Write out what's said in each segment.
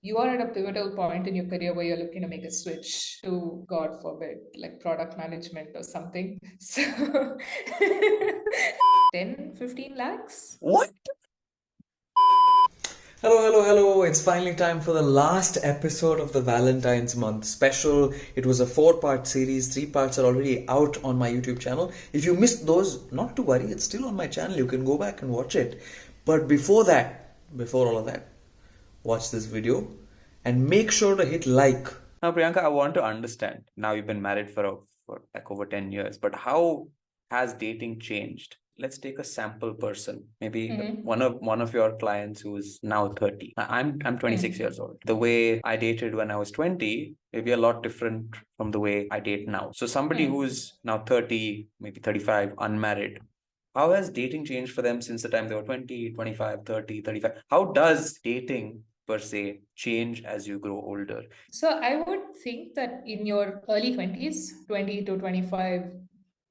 you are at a pivotal point in your career where you're looking to make a switch to, God forbid, like product management or something. So 10, 15 lakhs? What? Hello, hello, hello. It's finally time for the last episode of the Valentine's month special. It was a 4-part series. 3 parts are already out on my YouTube channel. If you missed those, not to worry, it's still on my channel. You can go back and watch it. But before all of that, watch this video and make sure to hit like. Now, Priyanka, I want to understand. Now you've been married for like over 10 years, but how has dating changed? Let's take a sample person, maybe one of your clients who's now 30. I'm 26 years old. The way I dated when I was 20 may be a lot different from the way I date now. So somebody who's now 30, maybe 35, unmarried, how has dating changed for them since the time they were 20, 25, 30, 35? How does dating per se change as you grow older? So I would think that in your early 20s, 20 to 25,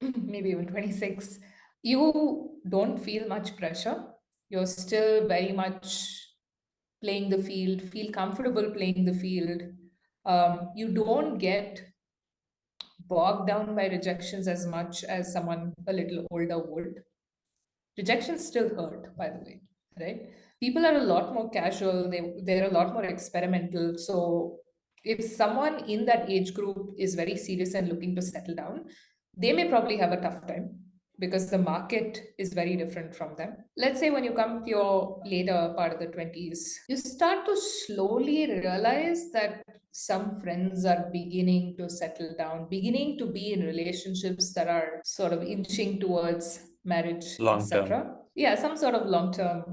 maybe even 26, you don't feel much pressure. You're still very much playing the field, feel comfortable playing the field. You don't get bogged down by rejections as much as someone a little older would. Rejections still hurt, by the way, right? People are a lot more casual, they're a lot more experimental. So if someone in that age group is very serious and looking to settle down, they may probably have a tough time because the market is very different from them. Let's say when you come to your later part of the 20s, you start to slowly realize that some friends are beginning to settle down, beginning to be in relationships that are sort of inching towards marriage, Long term. etc. Yeah, some sort of long-term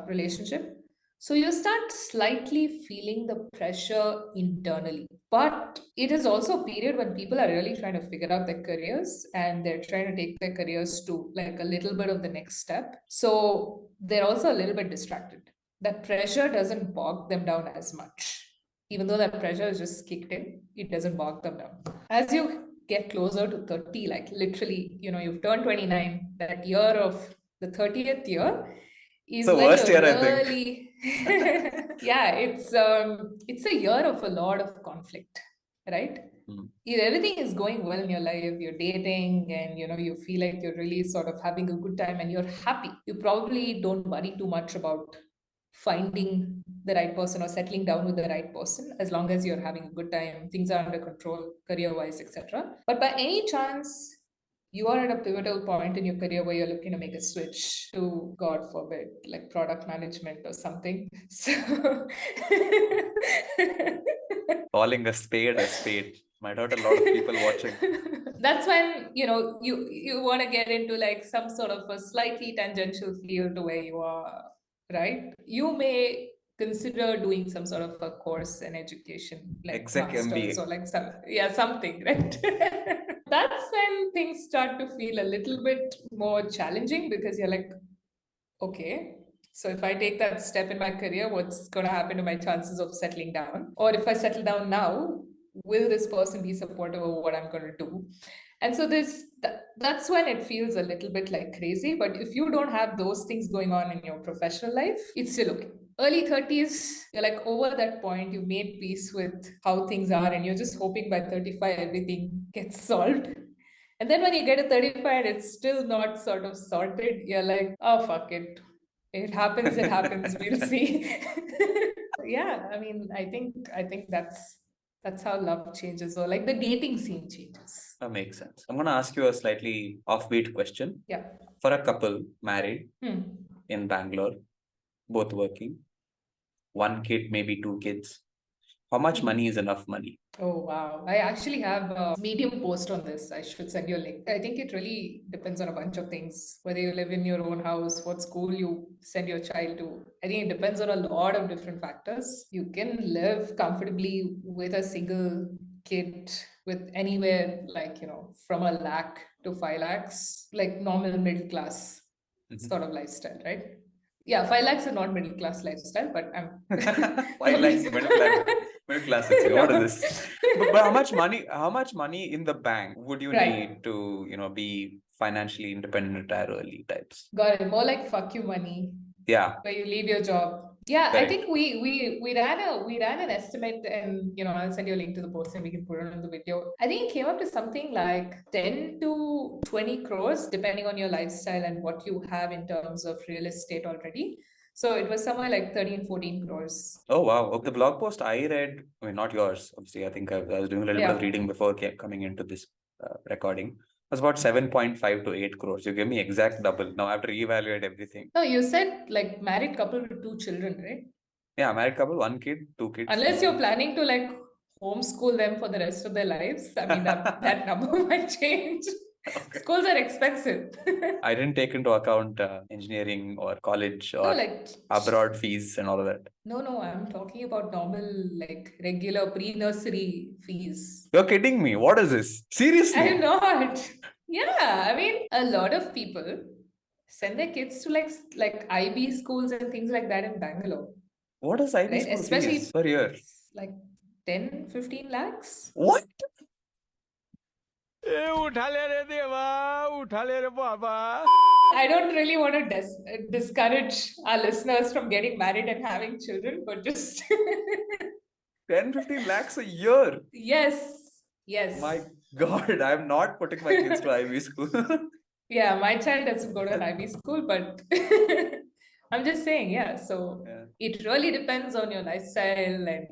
relationship. So you start slightly feeling the pressure internally. But it is also a period when people are really trying to figure out their careers and they're trying to take their careers to like a little bit of the next step. So they're also a little bit distracted. That pressure doesn't bog them down as much. Even though that pressure is just kicked in, it doesn't bog them down. As you get closer to 30, like literally, you've turned 29, that year of the 30th year It's is the when worst you're year, I think. really yeah, it's a year of a lot of conflict, right? If everything is going well in your life, you're dating and you feel like you're really sort of having a good time and you're happy, you probably don't worry too much about finding the right person or settling down with the right person, as long as you're having a good time, things are under control career wise, etc. But by any chance you are at a pivotal point in your career where you're looking to make a switch to, God forbid, like product management or something. So Calling a spade a spade might hurt a lot of people watching. that's when you want to get into like some sort of a slightly tangential field to where you are, right? You may consider doing some sort of a course in education, like Exec masters MBA. or like something, right? That's when things start to feel a little bit more challenging because you're like, okay, so if I take that step in my career, what's going to happen to my chances of settling down? Or if I settle down now, will this person be supportive of what I'm going to do? And so that's when it feels a little bit like crazy. But if you don't have those things going on in your professional life, it's still okay. Early 30s, you're like over that point, you made peace with how things are, and you're just hoping by 35 everything gets solved. And then when you get to 35, it's still not sort of sorted. You're like, oh, fuck it. It happens, it happens. We'll see. Yeah, I mean, I think that's how love changes, or like the dating scene changes. That makes sense. I'm going to ask you a slightly offbeat question. Yeah. For a couple married Hmm. in Bangalore, both working, one kid, maybe 2 kids, how much money is enough money? Oh, wow. I actually have a Medium post on this. I should send you a link. I think it really depends on a bunch of things, whether you live in your own house, what school you send your child to. I think it depends on a lot of different factors. You can live comfortably with a single kid with anywhere like, from a lakh to 5 lakhs, like normal middle class sort of lifestyle, right? Yeah, 5 lakhs is not middle class lifestyle, but I'm 5 lakhs middle class. It's what is this? But how much money in the bank would you right. need to, be financially independent, retire early types? Got it. More like fuck you money, Yeah. where you leave your job Yeah, I Correct. think we ran an estimate, and I'll send you a link to the post and we can put it on the video. I think it came up to something like 10 to 20 crores, depending on your lifestyle and what you have in terms of real estate already. So it was somewhere like 13, 14 crores. Oh wow. Okay. The blog post I read, I mean, not yours, obviously. I think I was doing a little bit of Yeah. reading before coming into this recording. It was about 7.5 to 8 crores. You gave me exact double. Now I have to reevaluate everything. No, you said like married couple with 2 children, right? Yeah, married couple, 1 kid, 2 kids. Unless you're planning to like homeschool them for the rest of their lives. I mean, that number might change. Okay. Schools are expensive. I didn't take into account engineering or college No, or like abroad fees and all of that. no, I'm talking about normal, like regular pre-nursery fees. You're kidding me. What is this? Seriously? I'm not. Yeah, I mean, a lot of people send their kids to like IB schools and things like that in Bangalore, What is IB right? school Especially fees per year? like 10, 15 lakhs. What? I don't really want to discourage our listeners from getting married and having children, but just 10, 15 lakhs a year. yes. My God, I'm not putting my kids to IB school. Yeah, my child doesn't go to an IB school, but I'm just saying, yeah. So Yeah. it really depends on your lifestyle and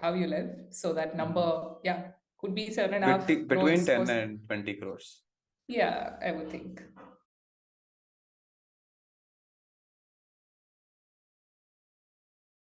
how you live. So that number, yeah, could be 7.5 Between crores. 10 and 20 crores. Yeah, I would think.